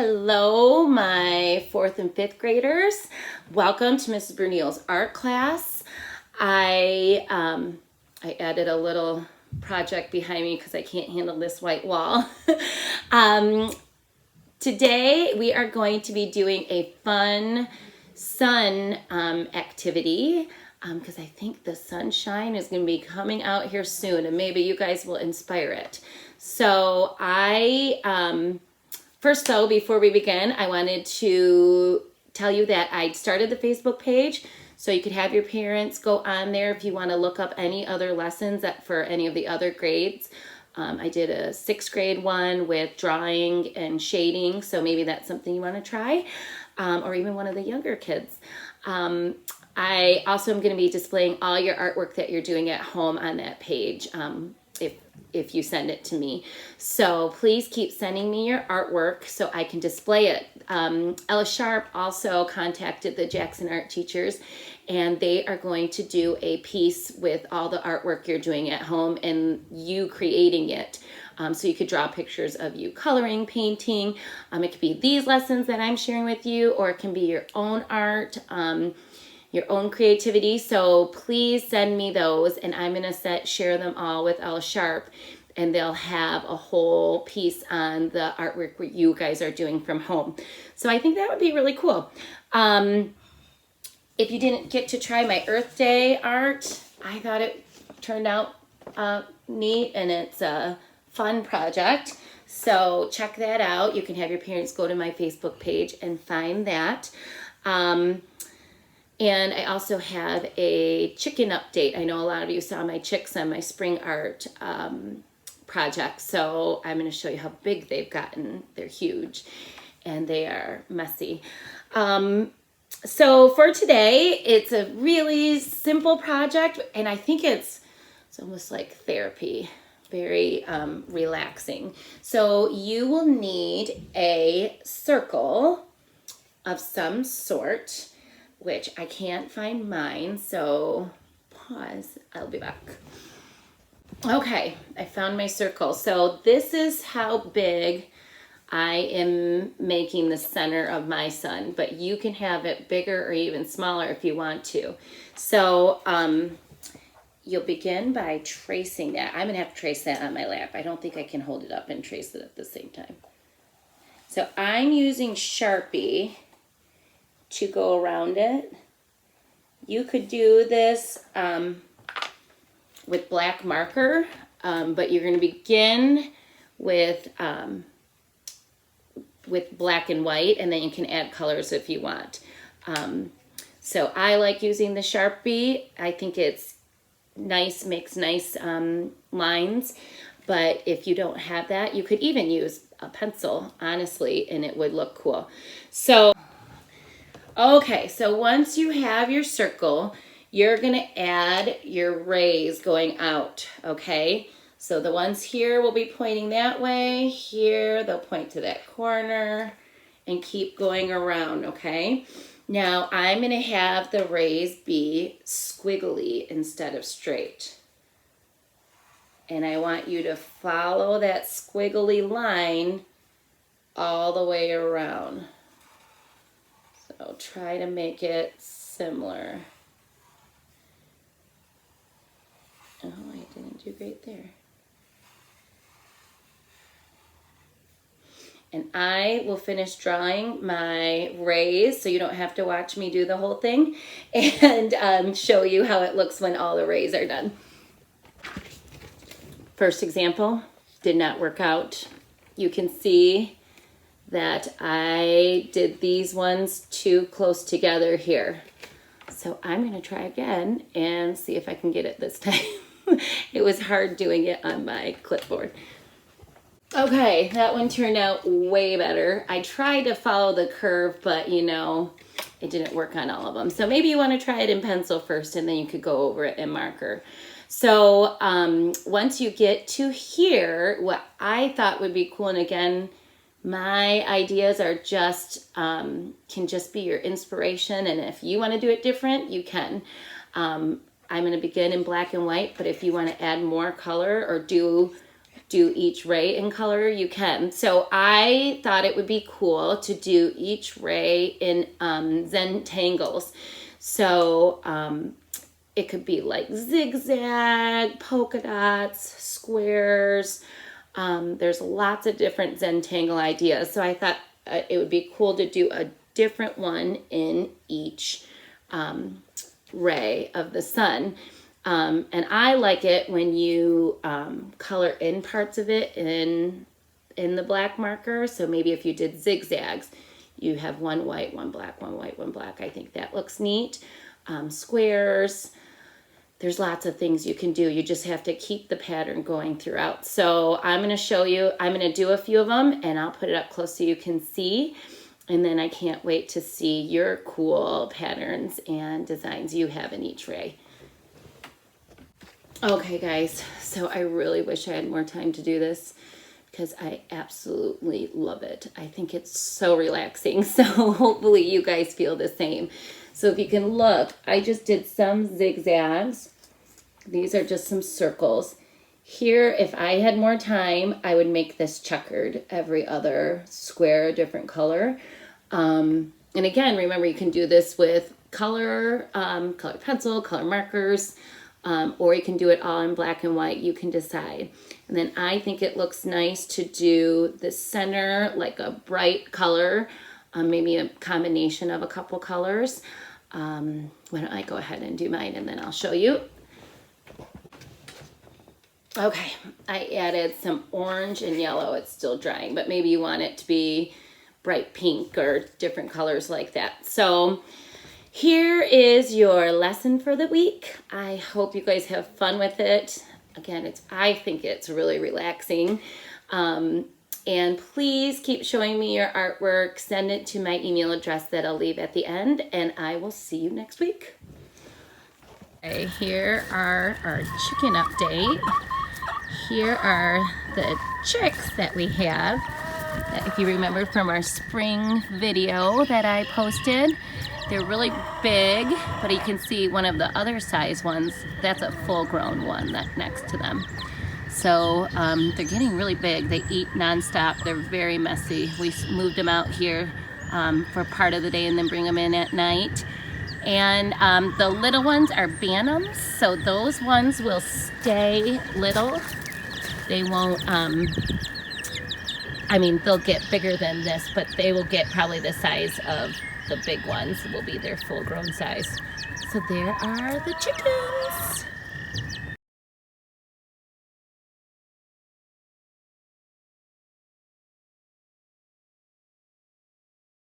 Hello, my 4th and 5th graders. Welcome to Mrs. Brunel's art class. I added a little project behind me because I can't handle this white wall. Today we are going to be doing a fun sun activity because I think the sunshine is going to be coming out here soon, and maybe you guys will inspire it. So first though, before we begin, I wanted to tell you that I started the Facebook page, so you could have your parents go on there if you want to look up any other lessons for any of the other grades. I did a 6th grade one with drawing and shading, so maybe that's something you want to try, or even one of the younger kids. I also am going to be displaying all your artwork that you're doing at home on that page, if you send it to me. So please keep sending me your artwork so I can display it. Ella Sharp also contacted the Jackson art teachers, and they are going to do a piece with all the artwork you're doing at home and you creating it. So you could draw pictures of you coloring, painting. It could be these lessons that I'm sharing with you, or it can be your own art, your own creativity. So please send me those, and I'm gonna share them all with Ella Sharp, and they'll have a whole piece on the artwork you guys are doing from home. So I think that would be really cool. If you didn't get to try my Earth Day art, I thought it turned out neat, and it's a fun project. So check that out. You can have your parents go to my Facebook page and find that. And I also have a chicken update. I know a lot of you saw my chicks on my spring art project. So I'm going to show you how big they've gotten. They're huge and they are messy. So for today, it's a really simple project, and I think it's almost like therapy, very relaxing. So you will need a circle of some sort, which I can't find mine, so pause, I'll be back. Okay, I found my circle. So this is how big I am making the center of my sun, but you can have it bigger or even smaller if you want to. So you'll begin by tracing that. I'm gonna have to trace that on my lap. I don't think I can hold it up and trace it at the same time. So I'm using Sharpie to go around it. You could do this with black marker, but you're going to begin with black and white, and then you can add colors if you want. So I like using the Sharpie. I think it's nice, makes nice lines, but if you don't have that, you could even use a pencil, honestly, and it would look cool. So okay, so once you have your circle, you're going to add your rays going out, okay? So the ones here will be pointing that way. Here, they'll point to that corner and keep going around, okay? Now, I'm going to have the rays be squiggly instead of straight. And I want you to follow that squiggly line all the way around. So try to make it similar. Oh, I didn't do great there. And I will finish drawing my rays so you don't have to watch me do the whole thing, and show you how it looks when all the rays are done. First example did not work out. You can see that I did these ones too close together here. So I'm going to try again and see if I can get it this time. It was hard doing it on my clipboard. Okay, that one turned out way better. I tried to follow the curve, but you know, it didn't work on all of them. So maybe you want to try it in pencil first, and then you could go over it in marker. So once you get to here, what I thought would be cool, and again, my ideas are just, can just be your inspiration, and if you want to do it different, you can. I'm going to begin in black and white, but if you want to add more color or do do each ray in color, you can. So I thought it would be cool to do each ray in Zentangles. So it could be like zigzag, polka dots, squares. There's lots of different Zentangle ideas. So I thought it would be cool to do a different one in each ray of the sun. And I like it when you color in parts of it in the black marker. So maybe if you did zigzags, you have one white, one black, one white, one black. I think that looks neat. Squares, there's lots of things you can do. You just have to keep the pattern going throughout. So I'm going to show you, I'm going to do a few of them and I'll put it up close so you can see. And then I can't wait to see your cool patterns and designs you have in each ray. Okay guys, so I really wish I had more time to do this because I absolutely love it. I think it's so relaxing. So hopefully you guys feel the same. So if you can look, I just did some zigzags. These are just some circles. Here, if I had more time, I would make this checkered, every other square, a different color. And again, remember you can do this with color pencil, color markers, or you can do it all in black and white. You can decide. And then I think it looks nice to do the center like a bright color, maybe a combination of a couple colors. Why don't I go ahead and do mine and then I'll show you. Okay, I added some orange and yellow. It's still drying, but maybe you want it to be bright pink or different colors like that. So here is your lesson for the week. I hope you guys have fun with it. Again, I think it's really relaxing. And please keep showing me your artwork. Send it to my email address that I'll leave at the end, and I will see you next week. Okay, here are our chicken update. Here are the chicks that we have. That if you remember from our spring video that I posted, they're really big, but you can see one of the other size ones, that's a full-grown one that's next to them. So they're getting really big. They eat nonstop. They're very messy. We moved them out here for part of the day and then bring them in at night. And the little ones are bantams, so those ones will stay little. They won't, I mean, they'll get bigger than this, but they will get probably the size of the big ones, will be their full-grown size. So there are the chickens.